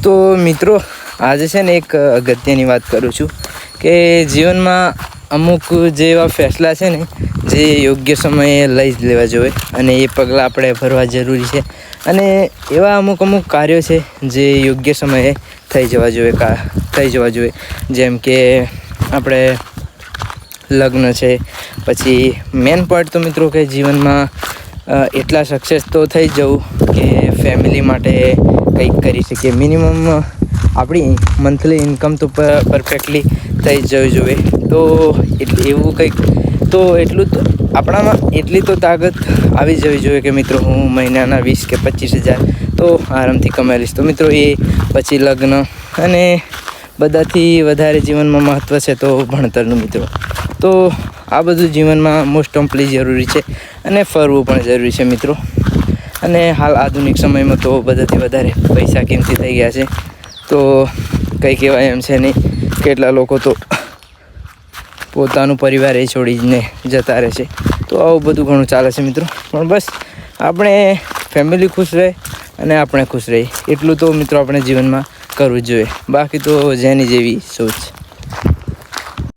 તો મિત્રો આજે છે ને એક અગત્યની વાત કરું છું કે જીવનમાં અમુક જે એવા ફેસલા છે ને જે યોગ્ય સમયે લઈ જ લેવા જોઈએ અને એ પગલાં આપણે ભરવા જરૂરી છે અને એવા અમુક કાર્યો છે જે યોગ્ય સમયે થઈ જવા જોઈએ જેમ કે આપણે લગ્ન છે, પછી મેન પોઈન્ટ તો મિત્રો કે જીવનમાં એટલા સક્સેસ તો થઈ જવું કે ફેમિલી માટે કંઈક કરી શકીએ. મિનિમમ આપણી મંથલી ઇન્કમ તો પરફેક્ટલી થઈ જવી જોઈએ. તો એવું કંઈક તો એટલું તો આપણામાં એટલી તો તાકાત આવી જવી જોઈએ કે મિત્રો હું મહિનાના 20 કે 25,000 તો આરામથી કમાઈ લઈશ. તો મિત્રો એ પછી લગ્ન અને બધાથી વધારે જીવનમાં મહત્ત્વ છે તો ભણતરનું મિત્રો. તો આ બધું જીવનમાં મોસ્ટ ઓમ્પલી જરૂરી છે અને ફરવું પણ જરૂરી છે મિત્રો. અને હાલ આધુનિક સમયમાં તો બધાથી વધારે પૈસા કિંમતી થઈ ગયા છે તો કંઈ કહેવાય એમ છે નહીં. કેટલા લોકો તો પોતાનું પરિવાર એ છોડીને જતા રહે છે. તો આવું બધું ઘણું ચાલે છે મિત્રો. પણ બસ આપણે ફેમિલી ખુશ રહે અને આપણે ખુશ રહીએ એટલું તો મિત્રો આપણે જીવનમાં કરવું જ જોઈએ. બાકી તો જેની જેવી સોચ.